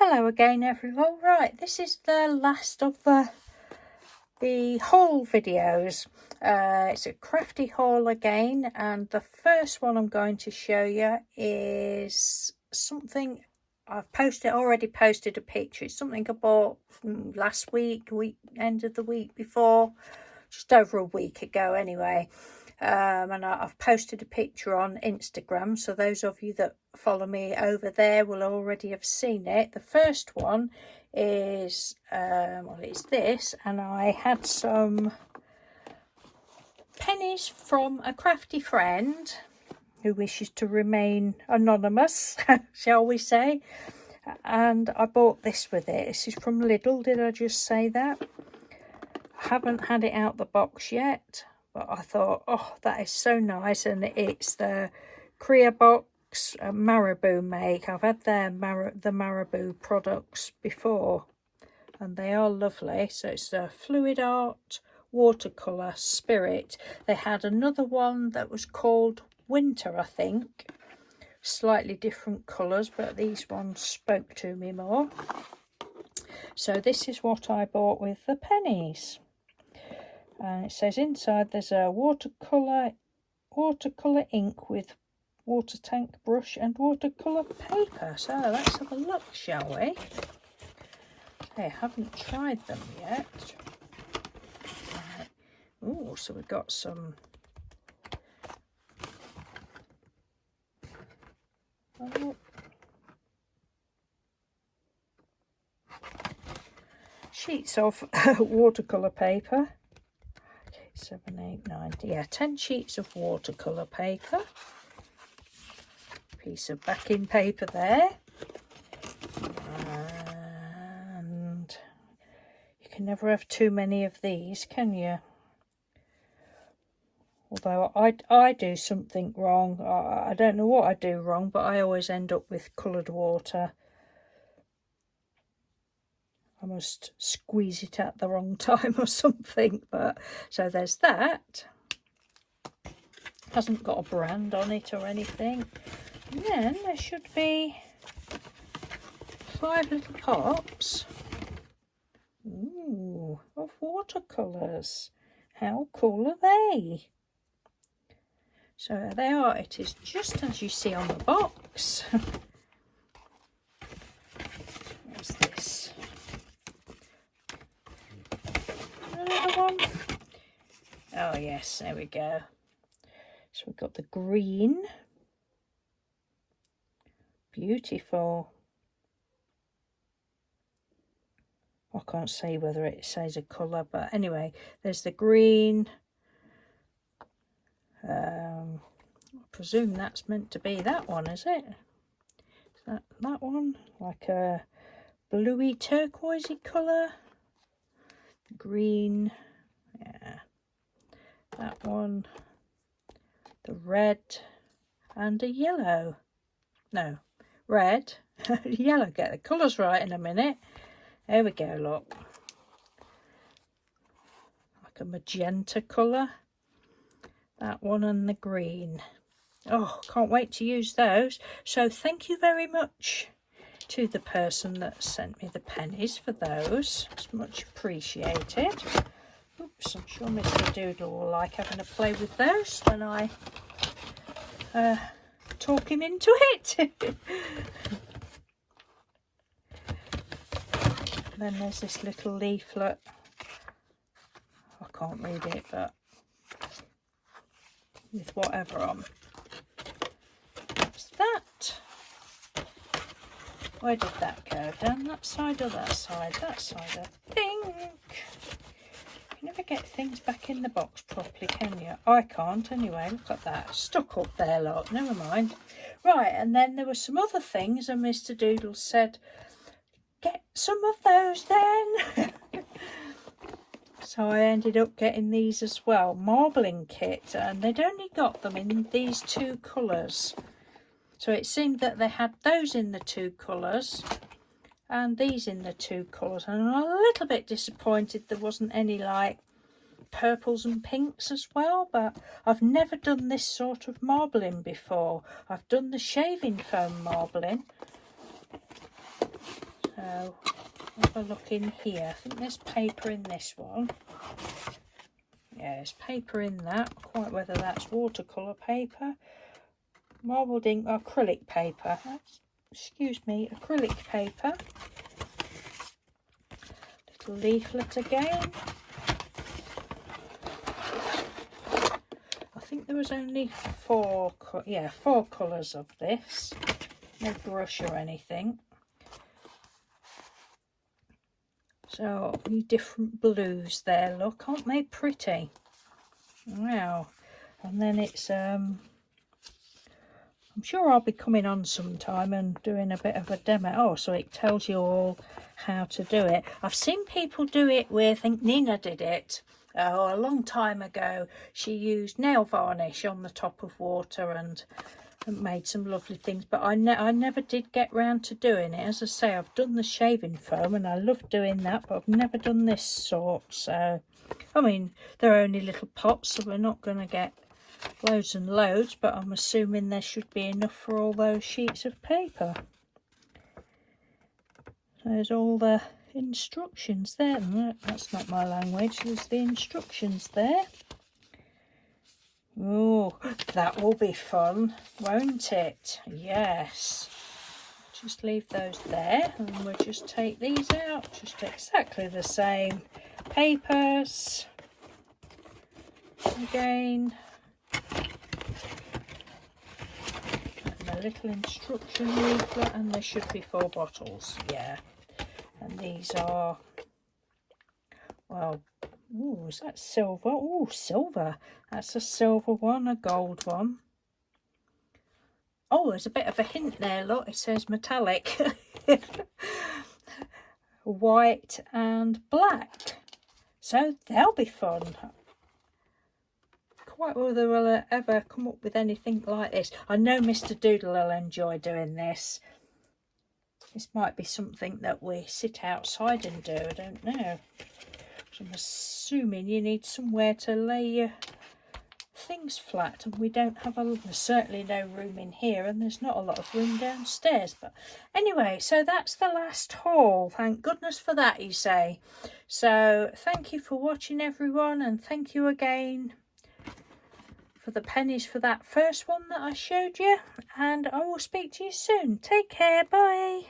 Hello again everyone. Right, this is the last of the haul videos. It's a crafty haul again, and the first one I'm going to show you is something I've already posted a picture. It's something I bought from last week, end of the week before, just over a week ago anyway. And I've posted a picture on Instagram, so those of you that follow me over there will already have seen it. The first one is well, it's this, and I had some pennies from a crafty friend who wishes to remain anonymous, shall we say, and I bought this with it. This is from Lidl. Did I just say that? I haven't had it out the box yet, but I thought, oh, that is so nice. And it's the Crea Box Marabou make. I've had the Marabou products before, and they are lovely. So it's the Fluid Art Watercolour Spirit. They had another one that was called Winter, I think. Slightly different colours, but these ones spoke to me more. So this is what I bought with the pennies. And it says inside there's a watercolour ink with water tank brush and watercolour paper. So let's have a look, shall we? I haven't tried them yet. Right. Oh, so we've got some sheets of watercolour paper. 7, 8, 9, yeah, 10 sheets of watercolour paper. Piece of backing paper there. And you can never have too many of these, can you? Although I do something wrong. I don't know what I do wrong, but I always end up with coloured water. I must squeeze it at the wrong time or something. But so there's that. Hasn't got a brand on it or anything. And then there should be 5 little pops. Ooh, of watercolours. How cool are they? So there they are. It is just as you see on the box. What's this? Another one. Oh yes, there we go. So we've got the green. Beautiful. I can't say whether it says a colour, but anyway, there's the green. I presume that's meant to be that one, is it? Is that one? Like a bluey turquoisey colour. Green. Yeah. That one. The red and a yellow. No, red. Yellow. Get the colours right in a minute. There we go, look. Like a magenta colour. That one and the green. Oh, can't wait to use those. So thank you very much to the person that sent me the pennies for those. It's much appreciated. Oops, I'm sure Mr. Doodle will like having a play with those when I talk him into it. Then there's this little leaflet. I can't read it, but with whatever on. What's that? Where did that go? Down that side or that side? That side, I think. You never get things back in the box properly, can you? I can't anyway. Look at that. Stuck up there, look. Never mind. Right, and then there were some other things, and Mr. Doodle said, get some of those then. So I ended up getting these as well, marbling kit, and they'd only got them in these 2 colours. So it seemed that they had those in the 2 colours and these in the 2 colours, and I'm a little bit disappointed there wasn't any like purples and pinks as well, but I've never done this sort of marbling before. I've done the shaving foam marbling. So So have a look in here. I think there's paper in this one. Yeah, there's paper in that. Quite whether that's watercolour paper, marbled ink, or acrylic paper. Excuse me, acrylic paper. Little leaflet again. I think there was only four colours of this. No brush or anything. So different blues there, look, aren't they pretty? Wow. And then it's I'm sure I'll be coming on sometime and doing a bit of a demo. Oh, so it tells you all how to do it. I've seen people do it with, I think Nina did it a long time ago. She used nail varnish on the top of water and made some lovely things, but I never did get round to doing it. As I say, I've done the shaving foam and I love doing that, but I've never done this sort. So I mean, they're only little pots, so we're not going to get loads and loads, but I'm assuming there should be enough for all those sheets of paper. There's all the instructions there. That's not my language. There's the instructions there. Oh, that will be fun, won't it? Yes. Just leave those there and we'll just take these out. Just exactly the same papers. Again. And a little instruction leaflet, and there should be 4 bottles. Yeah. And these are, well, ooh, is that silver? Oh, silver. That's a silver one, a gold one. Oh, there's a bit of a hint there, look. It says metallic. White and black. So they'll be fun. Quite whether we'll ever come up with anything like this. I know Mr. Doodle will enjoy doing this. This might be something that we sit outside and do. I don't know. I'm assuming you need somewhere to lay your things flat, and we don't have there's certainly no room in here, and there's not a lot of room downstairs. But anyway, so that's the last haul. Thank goodness for that, you say. So thank you for watching, everyone, and thank you again for the pennies for that first one that I showed you, and I will speak to you soon. Take care. Bye.